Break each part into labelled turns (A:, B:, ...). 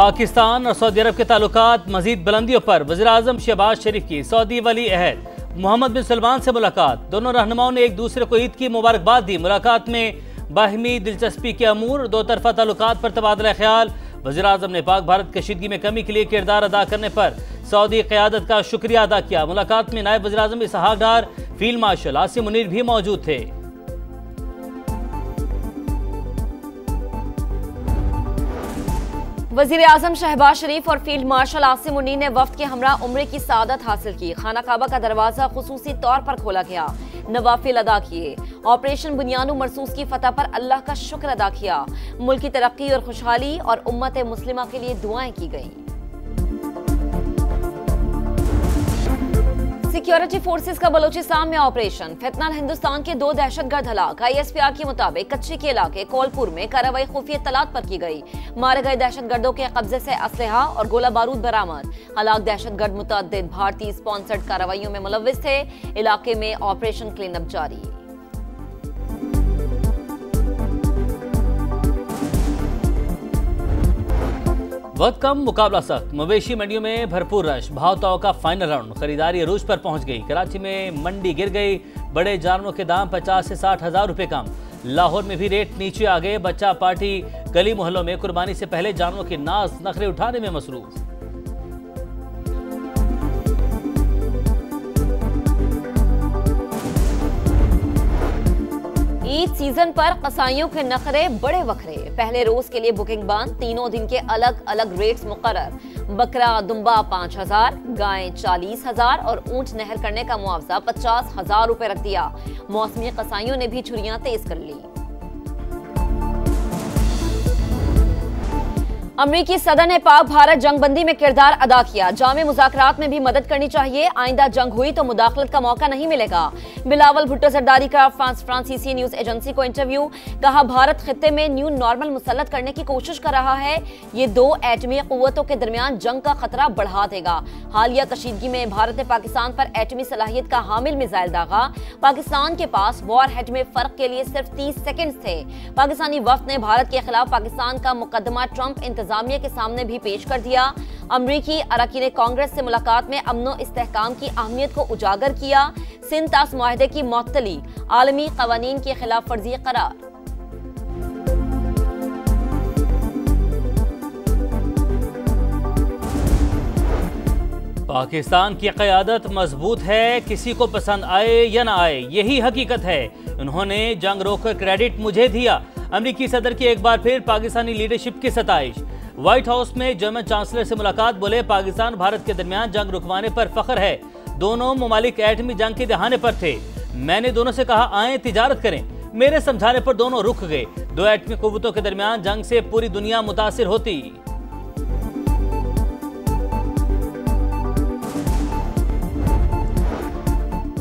A: पाकिस्तान और सऊदी अरब के ताल्लुकात मजीद बुलंदियों पर। वज़ीर-ए-आज़म शहबाज शरीफ की सऊदी वली अहद मोहम्मद बिन सलमान से मुलाकात। दोनों रहनुमाओं ने एक दूसरे को ईद की मुबारकबाद दी। मुलाकात में बाहिमी दिलचस्पी के अमूर, दो तरफा ताल्लुकात पर तबादला ख्याल। वज़ीर-ए-आज़म ने पाक भारत कशीदगी में कमी के लिए किरदार अदा करने पर सऊदी क़यादत का शुक्रिया अदा किया। मुलाकात में नायब वज़ीर-ए-आज़म इसहाक डार, फील्ड मार्शल आसिम मुनीर भी मौजूद थे।
B: वज़ीर आज़म शहबाज शरीफ और फील्ड मार्शल आसिम मुनीर ने वफ्द के हमरा उम्रे की सादत हासिल की। खाना काबा का दरवाजा खुसूसी तौर पर खोला गया, नवाफिल अदा किए। ऑपरेशन बुनियानु मरसूस की फतह पर अल्लाह का शुक्र अदा किया। मुल्क की तरक्की और खुशहाली और उम्मत मुस्लिमा के लिए दुआएं की गई। सिक्योरिटी फोर्सेस का बलोचिस्तान में ऑपरेशन। फितनल हिंदुस्तान के 2 दहशतगर्द हलाक। ISPR के मुताबिक कच्ची के इलाके कोलपुर में कार्रवाई खुफिया तलात पर की गई। मारे गए दहशतगर्दों के कब्जे से असलहा और गोला बारूद बरामद। हलाक दहशतगर्द मुतअद्दिद भारतीय स्पॉन्सर्ड कार्रवाइयों में मुलव्विस थे। इलाके में ऑपरेशन क्लीनअप जारी।
A: वक्त कम, मुकाबला सख्त। मवेशी मंडियों में भरपूर रश। भाव ताव का फाइनल राउंड। खरीदारी अरूज पर पहुंच गई। कराची में मंडी गिर गई। बड़े जानवरों के दाम 50 से 60 हज़ार रुपए कम। लाहौर में भी रेट नीचे आ गए। बच्चा पार्टी गली मोहल्लों में कुर्बानी से पहले जानवरों के नाज नखरे उठाने में मसरूफ।
B: ईद सीजन पर कसाईयों के नखरे बड़े वखरे। पहले रोज के लिए बुकिंग बंद। तीनों दिन के अलग अलग रेट्स मुकर्रर। बकरा दुम्बा 5,000, गाय 40,000 और ऊंट नहर करने का मुआवजा 50,000 रुपए रख दिया। मौसमी कसाईयों ने भी छुरियां तेज कर ली। अमरीकी सदर ने पाक भारत जंगबंदी में किरदार अदा किया। जामे मुज़ाकरात में भी मदद करनी चाहिए। आइंदा जंग हुई तो मुदाखलत का मौका नहीं मिलेगा। बिलावल भुट्टो जरदारी का फ्रांसीसी न्यूज एजेंसी को इंटरव्यू। कहा, भारत खित्ते में न्यू नॉर्मल मुसल्लत करने की कोशिश कर रहा है। ये 2 एटमी कुव्वतों के दरमियान जंग का खतरा बढ़ा देगा। हालिया कशीदगी में भारत ने पाकिस्तान पर एटमी सलाहियत का हामिल मिसाइल दागा। पाकिस्तान के पास वॉर हेड में फर्क के लिए सिर्फ 30 सेकेंड थे। पाकिस्तानी वफ्द ने भारत के खिलाफ पाकिस्तान का मुकदमा ट्रंप इंतजामिया के सामने भी पेश कर दिया। अमरीकी अरकान कांग्रेस से मुलाकात में अमनो इस्तेहकाम की अहमियत को उजागर किया। सिंध तास मुआहदे की मुअत्तली, आलमी कवानीन की खिलाफ वर्जी करार।
A: पाकिस्तान की क़यादत मजबूत है, किसी को पसंद आए या ना आए, यही हकीकत है। उन्होंने जंग रोककर क्रेडिट मुझे दिया। अमरीकी सदर की एक बार फिर पाकिस्तानी लीडरशिप की सताइश। व्हाइट हाउस में जर्मन चांसलर से मुलाकात। बोले, पाकिस्तान भारत के दरमियान जंग रुकवाने पर फख्र है। दोनों ममालिक एटमी जंग के दहाने पर थे। मैंने दोनों से कहा, आए तिजारत करें। मेरे समझाने पर दोनों रुक गए। 2 एटमी कुव्वतों के दरमियान जंग से पूरी दुनिया मुतासिर होती।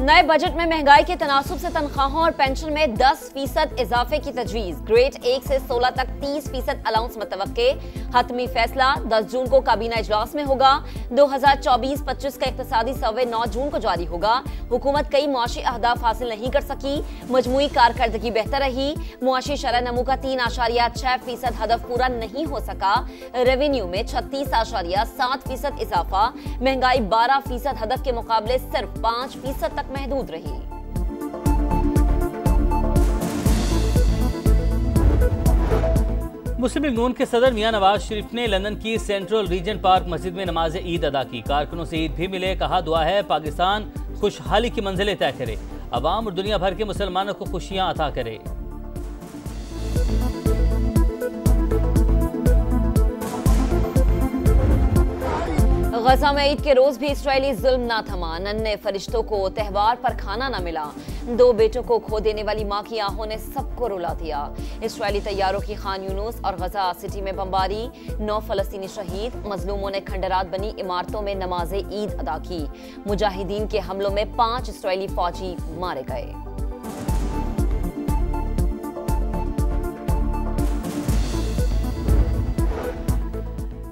B: नए बजट में महंगाई के तनासुब से तनख्वाहों और पेंशन में 10% इजाफे की तजवीज। ग्रेड 1 से 16 तक 30% अलाउंस मतवक्के। हतमी फैसला 10 जून को काबीना इजलास में होगा। 2024-25 का इक्तिसादी सर्वे 9 जून को जारी होगा। हुकूमत कई मुआशी अहदाफ हासिल नहीं कर सकी। मजमूई कारकर्दगी बेहतर रही। मुआशी शरह नमू का 3.6% हदफ पूरा नहीं हो सका। रेवेन्यू में 36.7% इजाफा। महंगाई 12% हदफ के मुकाबले सिर्फ 5% तक महदूद रही।
A: मुस्लिम लीग नून के सदर मियां नवाज शरीफ ने लंदन की सेंट्रल रीजन पार्क मस्जिद में नमाज ईद अदा की। कारकुनों से ईद भी मिले। कहा, दुआ है पाकिस्तान खुशहाली की मंजिलें तय करे, अवाम और दुनिया भर के मुसलमानों को खुशियां अता करे।
B: गजा में ईद के रोज भी इस्राएली जुल्म ना थमा। नन्हे फरिश्तों को त्योहार पर खाना ना मिला। 2 बेटों को खो देने वाली मां की आहों ने सबको रुला दिया। इस्राएली तैयारों की खान यूनुस और गजा सिटी में बमबारी। 9 फलस्तीनी शहीद। मजलूमों ने खंडरात बनी इमारतों में नमाज ईद अदा की। मुजाहिदीन के हमलों में 5 इस्राएली फौजी मारे गए।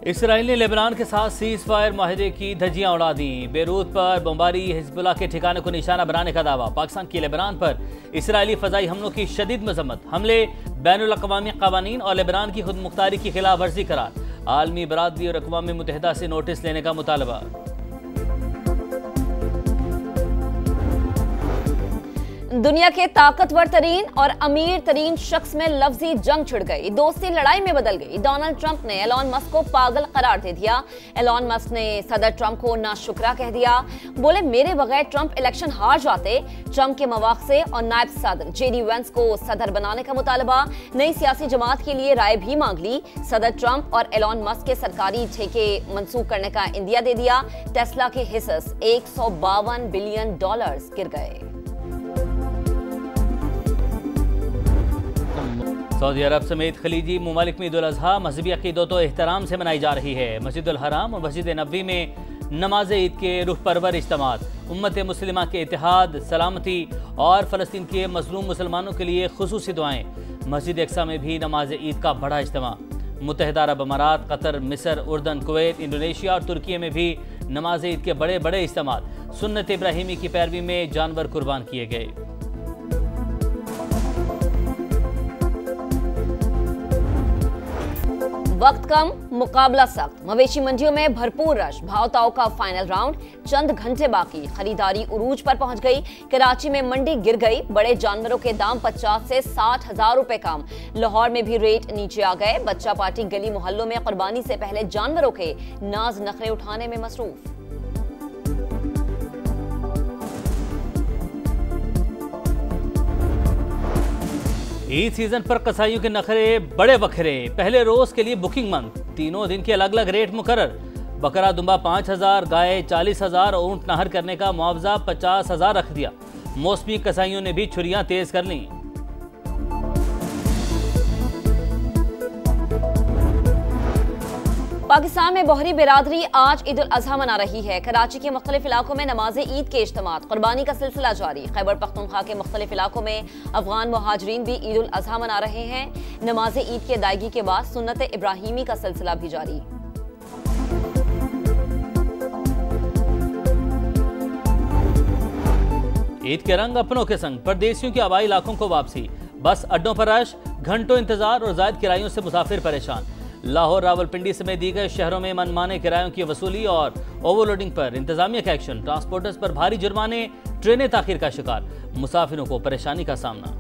A: इसराइल ने लेबनान के साथ सीज फायर माहिदे की धज्जियां उड़ा दी। बेरूत पर बमबारी, हिजबुल्लाह के ठिकाने को निशाना बनाने का दावा। पाकिस्तान की लेबनान पर इसराइली फजाई हमलों की शदीद मजम्मत। हमले बैनुल अक़वामी क़वानीन और लेबनान की खुद मुख्तारी की खिलाफ वर्जी करार। आलमी बरादरी और अक़वाम मुत्तहिदा से नोटिस लेने का मुतालबा।
B: दुनिया के ताकतवर तरीन और अमीर तरीन शख्स में लफ्जी जंग छिड़ गई, दोस्ती लड़ाई में बदल गई। डोनाल्ड ट्रंप ने एलॉन मस्क को पागल करार दे दिया। एलॉन मस्क ने सदर ट्रंप को नाशुक्रा कह दिया। बोले मेरे बगैर ट्रंप इलेक्शन हार जाते। ट्रंप के मवाक़से और नायब सदर जेडी वेंस को सदर बनाने का मुतालबा। नई सियासी जमात के लिए राय भी मांग ली। सदर ट्रंप और एलॉन मस्क के सरकारी ठेके मंसूख करने का इंदिया दे दिया। टेस्ला के हिस्सेस $152 बिलियन गिर गए।
A: सऊदी अरब समेत खलीजी ममालिक में ईद उल अज़हा मजहबी अक़ीदत व एहतराम से मनाई जा रही है। मस्जिद उल हराम और मस्जिद नबवी में नमाज ईद के रूह परवर इज्तिमात, उम्मत मुस्लिमा के इत्तेहाद, सलामती और फ़लस्तीन के मज़लूम मुसलमानों के लिए खुसूसी दुआएं। मस्जिद अक्सा में भी नमाज ईद का बड़ा इज्तिमा। मुत्तहिदा अरब अमारात, कतर, मिस्र, उर्दन, कुवैत, इंडोनेशिया और तुर्की में भी नमाज ईद के बड़े बड़े इज्तिमात। सुन्नत इब्राहिमी की पैरवी में जानवर कुर्बान किए गए।
B: वक्त कम, मुकाबला सख्त। मवेशी मंडियों में भरपूर रश, भाव ताव का फाइनल राउंड चंद घंटे बाकी। खरीदारी उरूज पर पहुंच गई। कराची में मंडी गिर गई। बड़े जानवरों के दाम 50 से 60 हजार रुपए कम। लाहौर में भी रेट नीचे आ गए। बच्चा पार्टी गली मोहल्लों में कुर्बानी से पहले जानवरों के नाज नखरे उठाने में मसरूफ।
A: ईद सीजन पर कसाईयों के नखरे बड़े बखरे। पहले रोज के लिए बुकिंग मंग, तीनों दिन के अलग अलग रेट मुकर्रर। बकरा दुम्बा 5,000, गाय 40,000, ऊंट नहर करने का मुआवजा 50,000 रख दिया। मौसमी कसाईयों ने भी छुरियां तेज कर ली।
B: पाकिस्तान में बोहरी बिरादरी आज ईद उल अज़हा मना रही है। कराची के मुख्तलिफ इलाकों में नमाज ईद के इज्तिमात, कुर्बानी का सिलसिला जारी। खैबर पख्तूनख्वा के मुख्तलिफ इलाकों में अफगान मुहाजिरीन भी ईद उल अज़हा मना रहे हैं। नमाज ईद की अदायगी के बाद सुन्नत इब्राहिमी का सिलसिला भी जारी।
A: ईद के रंग अपनों के संग, परदेशियों के आबाई इलाकों को वापसी। बस अड्डों पर रश, घंटों इंतजार और जायद किरायों से मुसाफिर परेशान। लाहौर, रावलपिंडी समेत दीगर शहरों में मनमाने किरायों की वसूली और ओवरलोडिंग पर इंतजामिया का एक्शन। ट्रांसपोर्टर्स पर भारी जुर्माने, ट्रेनें ताखीर का शिकार, मुसाफिरों को परेशानी का सामना।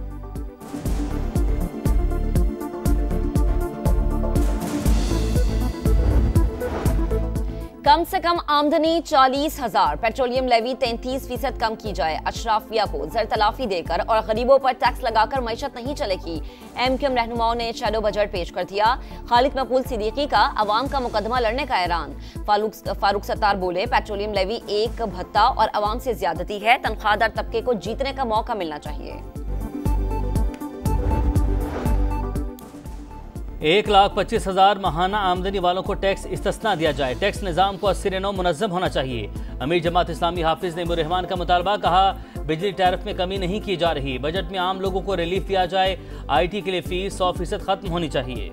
B: कम से कम आमदनी 40,000, पेट्रोलियम लेवी 33% कम की जाए। अशराफिया को जरतलाफी देकर और गरीबों पर टैक्स लगाकर मईशत नहीं चलेगी। एमक्यूएम रहनुमाओं ने शैडो बजट पेश कर दिया। खालिद मकबूल सिद्दीकी का अवाम का मुकदमा लड़ने का ऐलान। फारूक सत्तार बोले पेट्रोलियम लेवी एक भत्ता और अवाम से ज्यादती है। तनख्वाहदार तबके को जीतने का मौका मिलना चाहिए।
A: 1,25,000 माहाना आमदनी वालों को टैक्स इस्तिस्ना दिया जाए। टैक्स निज़ाम को 80-9 मुनज़्ज़म होना चाहिए। अमीर जमात इस्लामी हाफिज नईमुर रहमान का मुतालबा, कहा बिजली टैरिफ में कमी नहीं की जा रही। बजट में आम लोगों को रिलीफ दिया जाए। IT के लिए फीस 100% खत्म होनी चाहिए।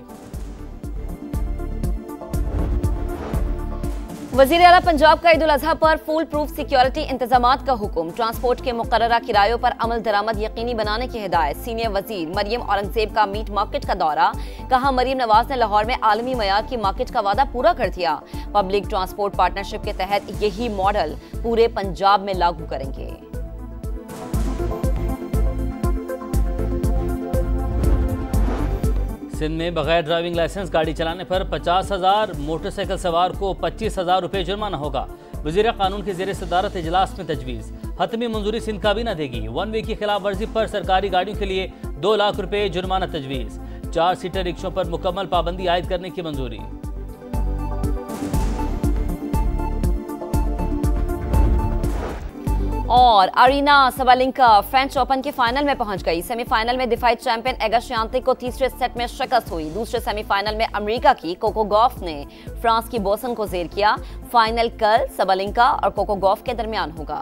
B: वज़ीर आला पंजाब का ईद उल अज़हा पर फुल प्रूफ सिक्योरिटी इंतजामात का हुक्म। ट्रांसपोर्ट के मुकर्ररा किरायों पर अमल दरामद यकीनी बनाने की हिदायत। सीनियर वजीर मरियम औरंगजेब का मीट मार्केट का दौरा, कहा मरियम नवाज ने लाहौर में आलमी मयार की मार्केट का वादा पूरा कर दिया। पब्लिक ट्रांसपोर्ट पार्टनरशिप के तहत यही मॉडल पूरे पंजाब में लागू करेंगे।
A: सिंध में बगैर ड्राइविंग लाइसेंस गाड़ी चलाने पर 50,000, मोटरसाइकिल सवार को 25,000 रुपये जुर्माना होगा। वज़ीर कानून की ज़ेर सदारत इजलास में तजवीज़। हतमी मंजूरी सिंध काबीना देगी। 1 वे की खिलाफ वर्जी पर सरकारी गाड़ियों के लिए 2 लाख रुपये जुर्माना तजवीज़। 4 सीटर रिक्शों पर मुकम्मल पाबंदी आयद करने की मंजूरी।
B: और अरीना सबालेंका फ्रेंच ओपन के फाइनल में पहुंच गई। सेमीफाइनल में दिफाई चैंपियन एगा श्यान्तिक को तीसरे सेट में शिकस्त हुई। दूसरे सेमीफाइनल में अमेरिका की कोको गॉफ ने फ्रांस की बोसन को जेर किया। फाइनल कल सबालेंका और कोको गॉफ के दरमियान होगा।